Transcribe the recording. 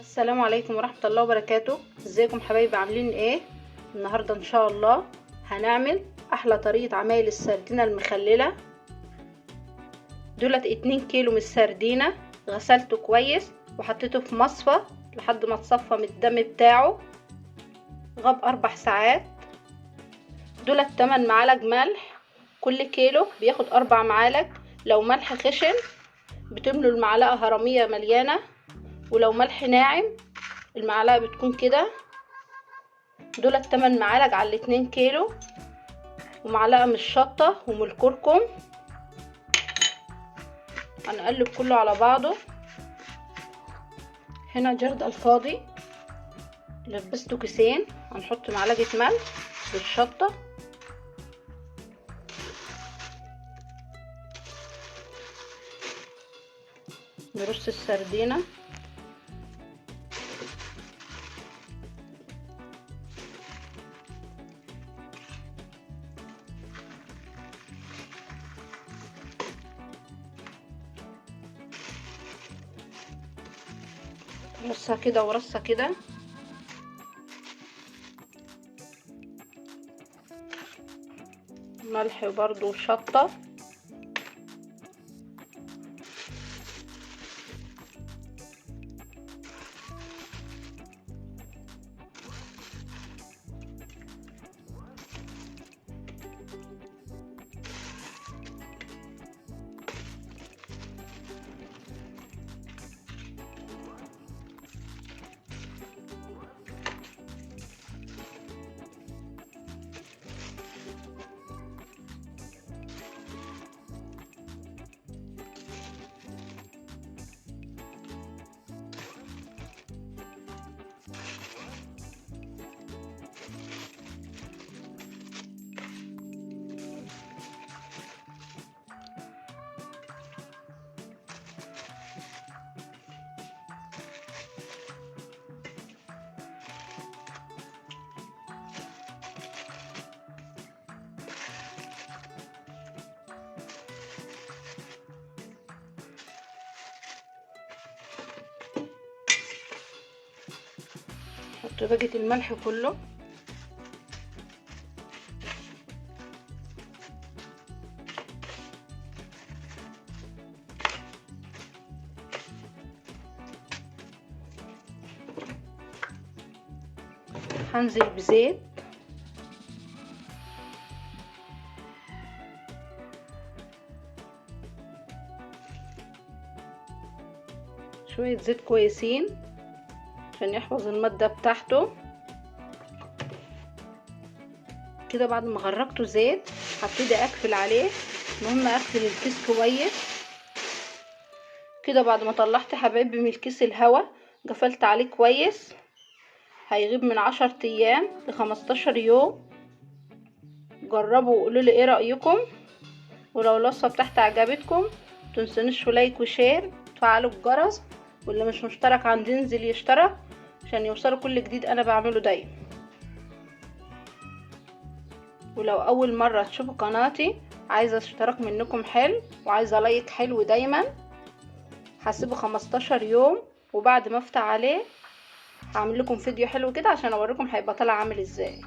السلام عليكم ورحمة الله وبركاته. ازيكم حبايبي، عاملين ايه؟ النهاردة ان شاء الله هنعمل احلى طريقة عمايل السردينة المخللة. دولت 2 كيلو من السردينة، غسلته كويس وحطيته في مصفى لحد ما اتصفى من الدم بتاعه، غاب 4 ساعات. دولت 8 معالق ملح، كل كيلو بياخد 4 معالق. لو ملح خشن بتملوا المعلقة هرمية مليانة، ولو ملح ناعم المعلقة بتكون كده. دولت 8 معالق على 2 كيلو، ومعلقة من الشطة ومن الكركم. هنقلب كله على بعضه. هنا جرد الفاضي لبسته كيسين، هنحط معلقة ملح بالشطة، نرص السردينة، رصها كده ورصها كده. ملح برضو وشطة. حط باقي الملح كله. هنزل بزيت، شوية زيت كويسين عشان يحفظ المادة بتاعته كده. بعد ما غرقته زيت هبتدي اقفل عليه. المهم اقفل الكيس كويس كده. بعد ما طلعت حبايبي من الكيس الهوا، قفلت عليه كويس. هيغيب من 10 ايام ل15 يوم. جربوا وقولوا لي ايه رأيكم، ولو الوصفة بتاعتي عجبتكم متنسونيش لايك وشير وتفعلوا الجرس، واللي مش مشترك عندي ينزل يشترك عشان يوصلوا كل جديد انا بعمله دايما. ولو اول مرة تشوفوا قناتي، عايزة اشتراك منكم حلو وعايزة لايك حلو دايما. هسيبه 15 يوم، وبعد ما افتح عليه هعمل لكم فيديو حلو كده عشان اوريكم هيبقى طالع عامل ازاي.